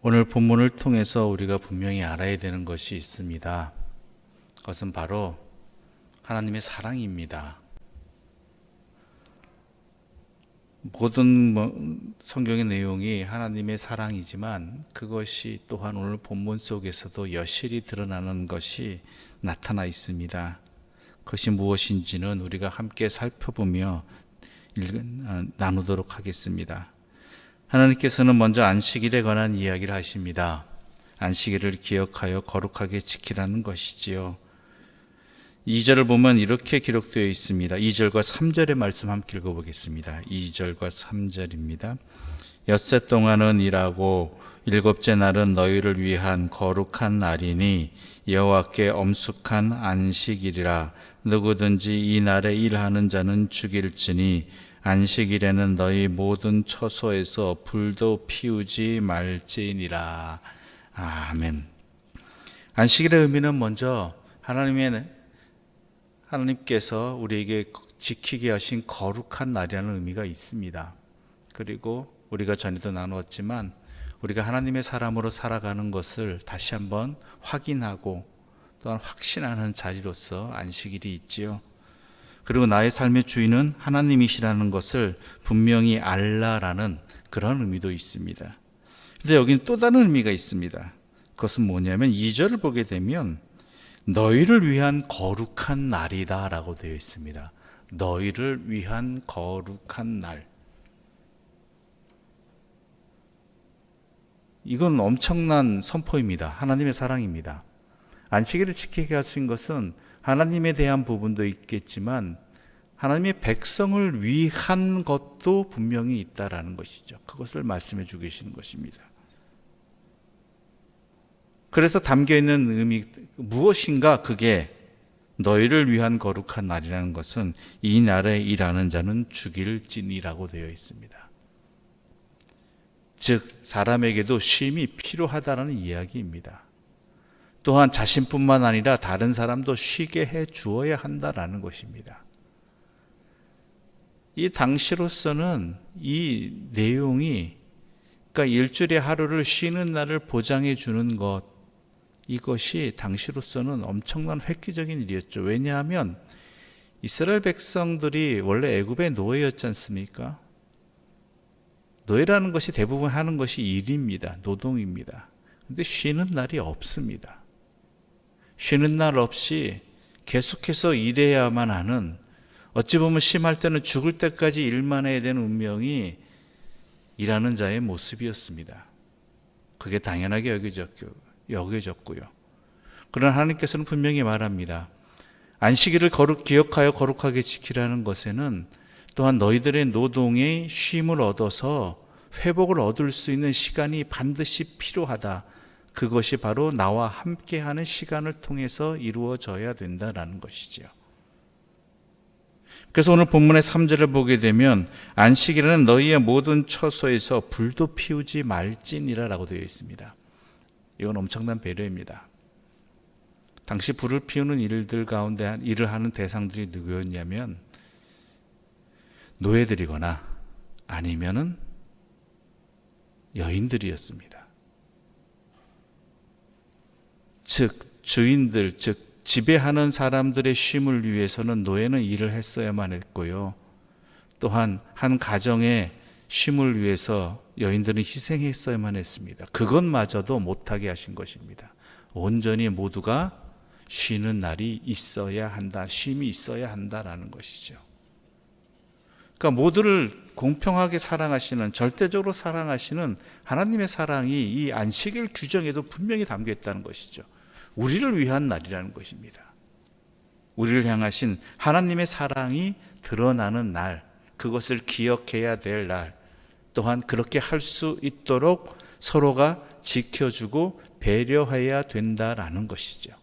오늘 본문을 통해서 우리가 분명히 알아야 되는 것이 있습니다. 그것은 바로 하나님의 사랑입니다. 모든 성경의 내용이 하나님의 사랑이지만 그것이 또한 오늘 본문 속에서도 여실히 드러나는 것이 나타나 있습니다. 그것이 무엇인지는 우리가 함께 살펴보며 나누도록 하겠습니다. 하나님께서는 먼저 안식일에 관한 이야기를 하십니다. 안식일을 기억하여 거룩하게 지키라는 것이지요. 2절을 보면 이렇게 기록되어 있습니다. 2절과 3절의 말씀 함께 읽어보겠습니다. 2절과 3절입니다. 엿새 동안은 일하고 일곱째 날은 너희를 위한 거룩한 날이니 여호와께 엄숙한 안식일이라. 누구든지 이 날에 일하는 자는 죽일지니 안식일에는 너희 모든 처소에서 불도 피우지 말지니라. 아멘. 안식일의 의미는 먼저 하나님께서 우리에게 지키게 하신 거룩한 날이라는 의미가 있습니다. 그리고 우리가 전에도 나누었지만 우리가 하나님의 사람으로 살아가는 것을 다시 한번 확인하고 또한 확신하는 자리로서 안식일이 있지요. 그리고 나의 삶의 주인은 하나님이시라는 것을 분명히 알라라는 그런 의미도 있습니다. 그런데 여기는 또 다른 의미가 있습니다. 그것은 뭐냐면 2절을 보게 되면 너희를 위한 거룩한 날이다 라고 되어 있습니다. 너희를 위한 거룩한 날. 이건 엄청난 선포입니다. 하나님의 사랑입니다. 안식일을 지키게 하신 것은 하나님에 대한 부분도 있겠지만 하나님의 백성을 위한 것도 분명히 있다라는 것이죠. 그것을 말씀해 주고 계시는 것입니다. 그래서 담겨있는 의미 무엇인가, 그게 너희를 위한 거룩한 날이라는 것은 이 날에 일하는 자는 죽일지니라고 되어 있습니다. 즉 사람에게도 쉼이 필요하다는 이야기입니다. 또한 자신뿐만 아니라 다른 사람도 쉬게 해 주어야 한다라는 것입니다. 이 당시로서는 이 내용이, 그러니까 일주일에 하루를 쉬는 날을 보장해 주는 것, 이것이 당시로서는 엄청난 획기적인 일이었죠. 왜냐하면 이스라엘 백성들이 원래 애굽의 노예였지 않습니까? 노예라는 것이 대부분 하는 것이 일입니다. 노동입니다. 그런데 쉬는 날이 없습니다. 쉬는 날 없이 계속해서 일해야만 하는, 어찌 보면 심할 때는 죽을 때까지 일만 해야 되는 운명이 일하는 자의 모습이었습니다. 그게 당연하게 여겨졌고요. 그러나 하나님께서는 분명히 말합니다. 안식일을 기억하여 거룩하게 지키라는 것에는 또한 너희들의 노동의 쉼을 얻어서 회복을 얻을 수 있는 시간이 반드시 필요하다. 그것이 바로 나와 함께하는 시간을 통해서 이루어져야 된다는 것이지요. 그래서 오늘 본문의 3절을 보게 되면 안식일에는 너희의 모든 처소에서 불도 피우지 말지니라 라고 되어 있습니다. 이건 엄청난 배려입니다. 당시 불을 피우는 일들 가운데 일을 하는 대상들이 누구였냐면 노예들이거나 아니면은 여인들이었습니다. 즉 주인들, 즉 지배하는 사람들의 쉼을 위해서는 노예는 일을 했어야만 했고요. 또한 한 가정의 쉼을 위해서 여인들은 희생했어야만 했습니다. 그것마저도 못하게 하신 것입니다. 온전히 모두가 쉬는 날이 있어야 한다, 쉼이 있어야 한다라는 것이죠. 그러니까 모두를 공평하게 사랑하시는, 절대적으로 사랑하시는 하나님의 사랑이 이 안식일 규정에도 분명히 담겨 있다는 것이죠. 우리를 위한 날이라는 것입니다. 우리를 향하신 하나님의 사랑이 드러나는 날, 그것을 기억해야 될 날, 또한 그렇게 할 수 있도록 서로가 지켜주고 배려해야 된다라는 것이죠.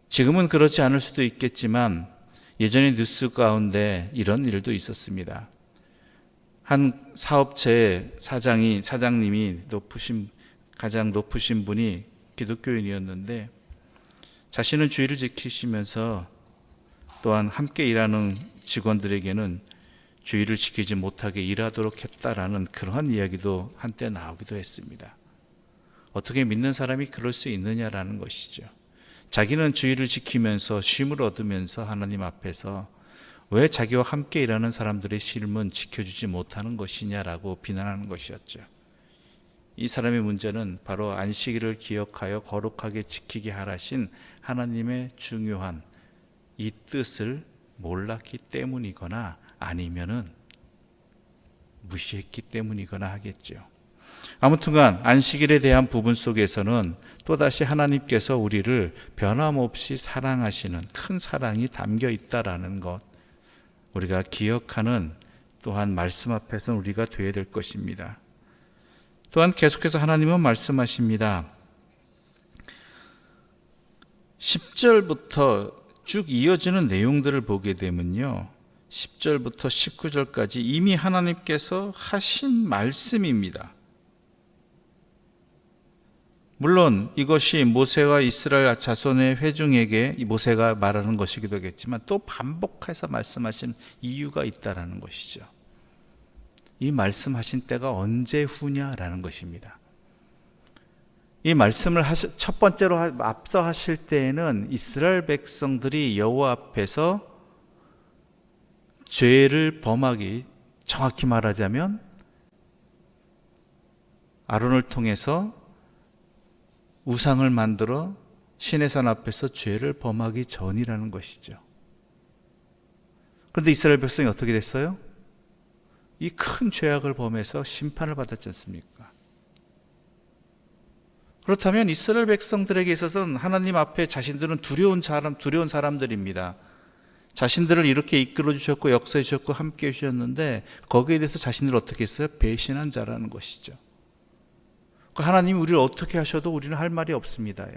지금은 그렇지 않을 수도 있겠지만 예전에 뉴스 가운데 이런 일도 있었습니다. 한 사업체의 사장님이 가장 높으신 분이 기독교인이었는데 자신은 주의를 지키시면서 또한 함께 일하는 직원들에게는 주의를 지키지 못하게 일하도록 했다라는 그러한 이야기도 한때 나오기도 했습니다. 어떻게 믿는 사람이 그럴 수 있느냐라는 것이죠. 자기는 주의를 지키면서 쉼을 얻으면서 하나님 앞에서 왜 자기와 함께 일하는 사람들의 쉼은 지켜주지 못하는 것이냐라고 비난하는 것이었죠. 이 사람의 문제는 바로 안식일을 기억하여 거룩하게 지키게 하라신 하나님의 중요한 이 뜻을 몰랐기 때문이거나 아니면은 무시했기 때문이거나 하겠죠. 아무튼간 안식일에 대한 부분 속에서는 또다시 하나님께서 우리를 변함없이 사랑하시는 큰 사랑이 담겨 있다라는 것, 우리가 기억하는 또한 말씀 앞에서는 우리가 되어야 될 것입니다. 또한 계속해서 하나님은 말씀하십니다. 10절부터 쭉 이어지는 내용들을 보게 되면요, 10절부터 19절까지 이미 하나님께서 하신 말씀입니다. 물론 이것이 모세와 이스라엘 자손의 회중에게 모세가 말하는 것이기도 하겠지만 또 반복해서 말씀하신 이유가 있다라는 것이죠. 이 말씀하신 때가 언제 후냐라는 것입니다. 이 말씀을 첫 번째로 앞서 하실 때에는 이스라엘 백성들이 여호와 앞에서 죄를 범하기, 정확히 말하자면 아론을 통해서 우상을 만들어 신의 산 앞에서 죄를 범하기 전이라는 것이죠. 그런데 이스라엘 백성이 어떻게 됐어요? 이 큰 죄악을 범해서 심판을 받았지 않습니까? 그렇다면 이스라엘 백성들에게 있어서는 하나님 앞에 자신들은 두려운 사람들입니다. 자신들을 이렇게 이끌어 주셨고 역사해 주셨고 함께 해 주셨는데 거기에 대해서 자신들을 어떻게 했어요? 배신한 자라는 것이죠. 하나님이 우리를 어떻게 하셔도 우리는 할 말이 없습니다.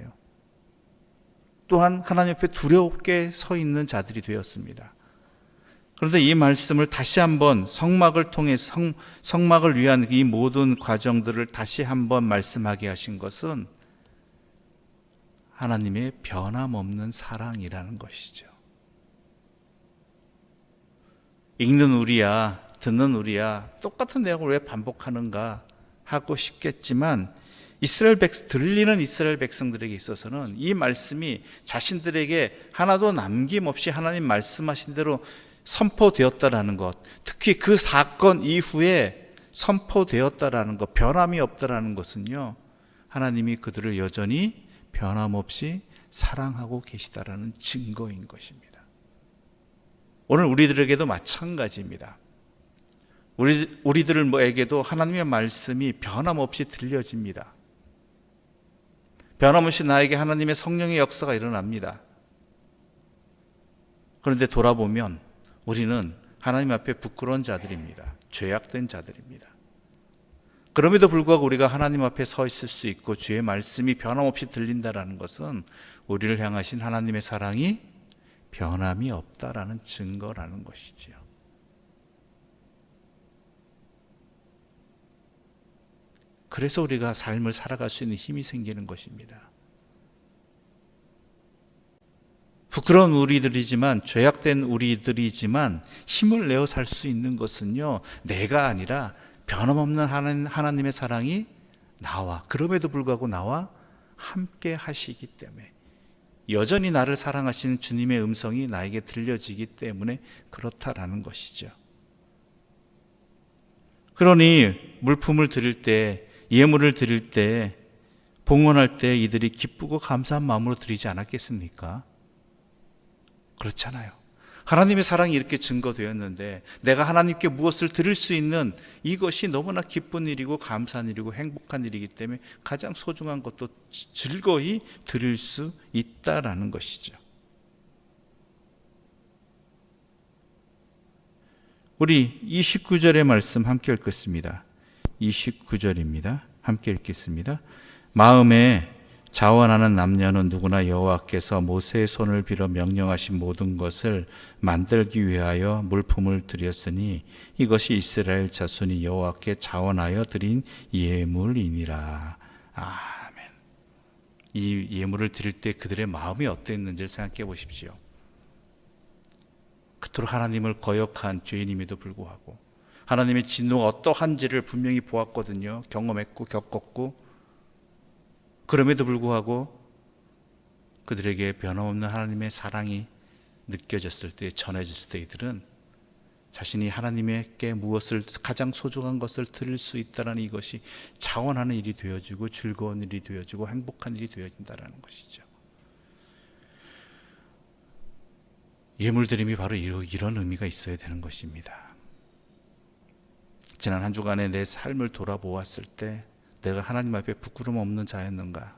또한 하나님 앞에 두렵게 서 있는 자들이 되었습니다. 그런데 이 말씀을 다시 한번 성막을 통해서 성막을 위한 이 모든 과정들을 다시 한번 말씀하게 하신 것은 하나님의 변함없는 사랑이라는 것이죠. 읽는 우리야, 듣는 우리야, 똑같은 내용을 왜 반복하는가 하고 싶겠지만 들리는 이스라엘 백성들에게 있어서는 이 말씀이 자신들에게 하나도 남김없이 하나님 말씀하신 대로 선포되었다라는 것, 특히 그 사건 이후에 선포되었다라는 것, 변함이 없다라는 것은요, 하나님이 그들을 여전히 변함없이 사랑하고 계시다라는 증거인 것입니다. 오늘 우리들에게도 마찬가지입니다. 우리들에게도 하나님의 말씀이 변함없이 들려집니다. 변함없이 나에게 하나님의 성령의 역사가 일어납니다. 그런데 돌아보면 우리는 하나님 앞에 부끄러운 자들입니다. 죄악된 자들입니다. 그럼에도 불구하고 우리가 하나님 앞에 서 있을 수 있고 주의 말씀이 변함없이 들린다는 것은 우리를 향하신 하나님의 사랑이 변함이 없다라는 증거라는 것이지요. 그래서 우리가 삶을 살아갈 수 있는 힘이 생기는 것입니다. 부끄러운 우리들이지만, 죄악된 우리들이지만 힘을 내어 살 수 있는 것은요, 내가 아니라 변함없는 하나님의 사랑이 그럼에도 불구하고 나와 함께 하시기 때문에, 여전히 나를 사랑하시는 주님의 음성이 나에게 들려지기 때문에 그렇다라는 것이죠. 그러니 물품을 드릴 때, 예물을 드릴 때, 봉헌할 때 이들이 기쁘고 감사한 마음으로 드리지 않았겠습니까? 그렇잖아요. 하나님의 사랑이 이렇게 증거되었는데 내가 하나님께 무엇을 드릴 수 있는 이것이 너무나 기쁜 일이고 감사한 일이고 행복한 일이기 때문에 가장 소중한 것도 즐거이 드릴 수 있다라는 것이죠. 우리 29절의 말씀 함께 읽겠습니다. 29절입니다. 함께 읽겠습니다. 마음에 자원하는 남녀는 누구나 여호와께서 모세의 손을 빌어 명령하신 모든 것을 만들기 위하여 물품을 드렸으니 이것이 이스라엘 자손이 여호와께 자원하여 드린 예물이니라. 아멘. 이 예물을 드릴 때 그들의 마음이 어땠는지를 생각해 보십시오. 그토록 하나님을 거역한 죄인임에도 불구하고 하나님의 진노가 어떠한지를 분명히 보았거든요. 경험했고 겪었고, 그럼에도 불구하고 그들에게 변함없는 하나님의 사랑이 느껴졌을 때, 전해졌을 때 이들은 자신이 하나님께 무엇을, 가장 소중한 것을 드릴 수 있다는 이것이 자원하는 일이 되어지고 즐거운 일이 되어지고 행복한 일이 되어진다는 것이죠. 예물드림이 바로 이런 의미가 있어야 되는 것입니다. 지난 한 주간의 내 삶을 돌아보았을 때 내가 하나님 앞에 부끄러움 없는 자였는가?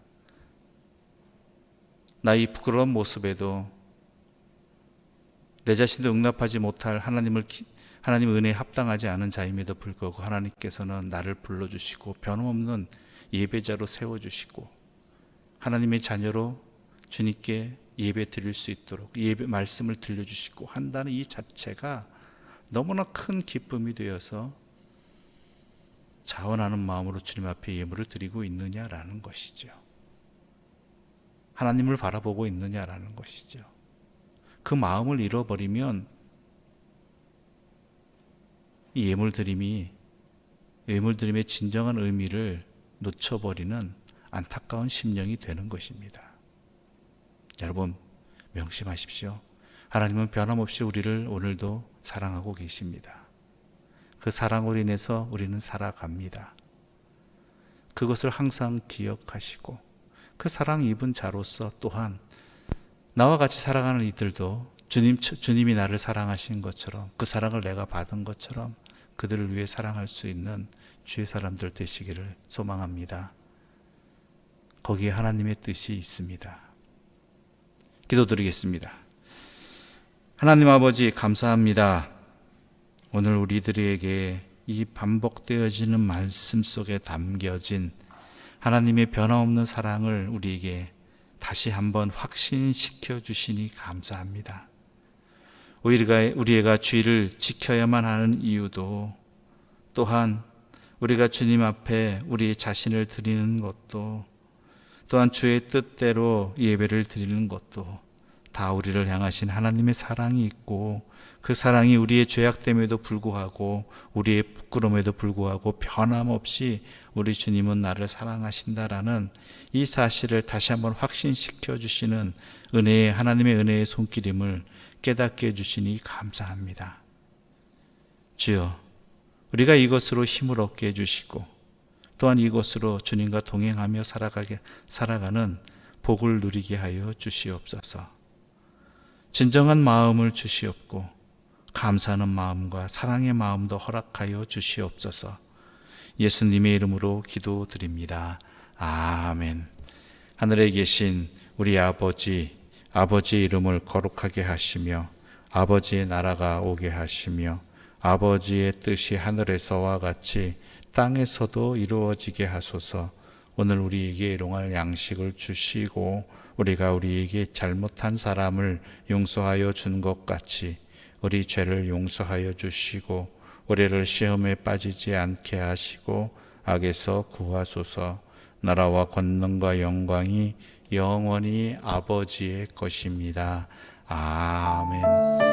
나의 부끄러운 모습에도 내 자신도 응답하지 못할 하나님 은혜에 합당하지 않은 자임에도 불구하고 하나님께서는 나를 불러주시고 변함없는 예배자로 세워주시고 하나님의 자녀로 주님께 예배 드릴 수 있도록 예배 말씀을 들려주시고 한다는 이 자체가 너무나 큰 기쁨이 되어서 자원하는 마음으로 주님 앞에 예물을 드리고 있느냐라는 것이죠. 하나님을 바라보고 있느냐라는 것이죠. 그 마음을 잃어버리면 이 예물드림의 진정한 의미를 놓쳐버리는 안타까운 심령이 되는 것입니다. 여러분 명심하십시오. 하나님은 변함없이 우리를 오늘도 사랑하고 계십니다. 그 사랑으로 인해서 우리는 살아갑니다. 그것을 항상 기억하시고 그 사랑 입은 자로서 또한 나와 같이 살아가는 이들도 주님이 나를 사랑하신 것처럼 그 사랑을 내가 받은 것처럼 그들을 위해 사랑할 수 있는 주의 사람들 되시기를 소망합니다. 거기에 하나님의 뜻이 있습니다. 기도드리겠습니다. 하나님 아버지 감사합니다. 오늘 우리들에게 이 반복되어지는 말씀 속에 담겨진 하나님의 변함없는 사랑을 우리에게 다시 한번 확신시켜 주시니 감사합니다. 우리가 주의를 지켜야만 하는 이유도 또한 우리가 주님 앞에 우리 자신을 드리는 것도 또한 주의 뜻대로 예배를 드리는 것도 다 우리를 향하신 하나님의 사랑이 있고 그 사랑이 우리의 죄악됨에도 불구하고 우리의 부끄러움에도 불구하고 변함없이 우리 주님은 나를 사랑하신다라는 이 사실을 다시 한번 확신시켜 주시는 하나님의 은혜의 손길임을 깨닫게 해주시니 감사합니다. 주여, 우리가 이것으로 힘을 얻게 해주시고 또한 이것으로 주님과 동행하며 살아가는 복을 누리게 하여 주시옵소서. 진정한 마음을 주시옵고 감사하는 마음과 사랑의 마음도 허락하여 주시옵소서. 예수님의 이름으로 기도드립니다. 아멘. 하늘에 계신 우리 아버지의 이름을 거룩하게 하시며 아버지의 나라가 오게 하시며 아버지의 뜻이 하늘에서와 같이 땅에서도 이루어지게 하소서. 오늘 우리에게 일용할 양식을 주시고 우리가 우리에게 잘못한 사람을 용서하여 준 것 같이 우리 죄를 용서하여 주시고 우리를 시험에 빠지지 않게 하시고 악에서 구하소서. 나라와 권능과 영광이 영원히 아버지의 것입니다. 아멘.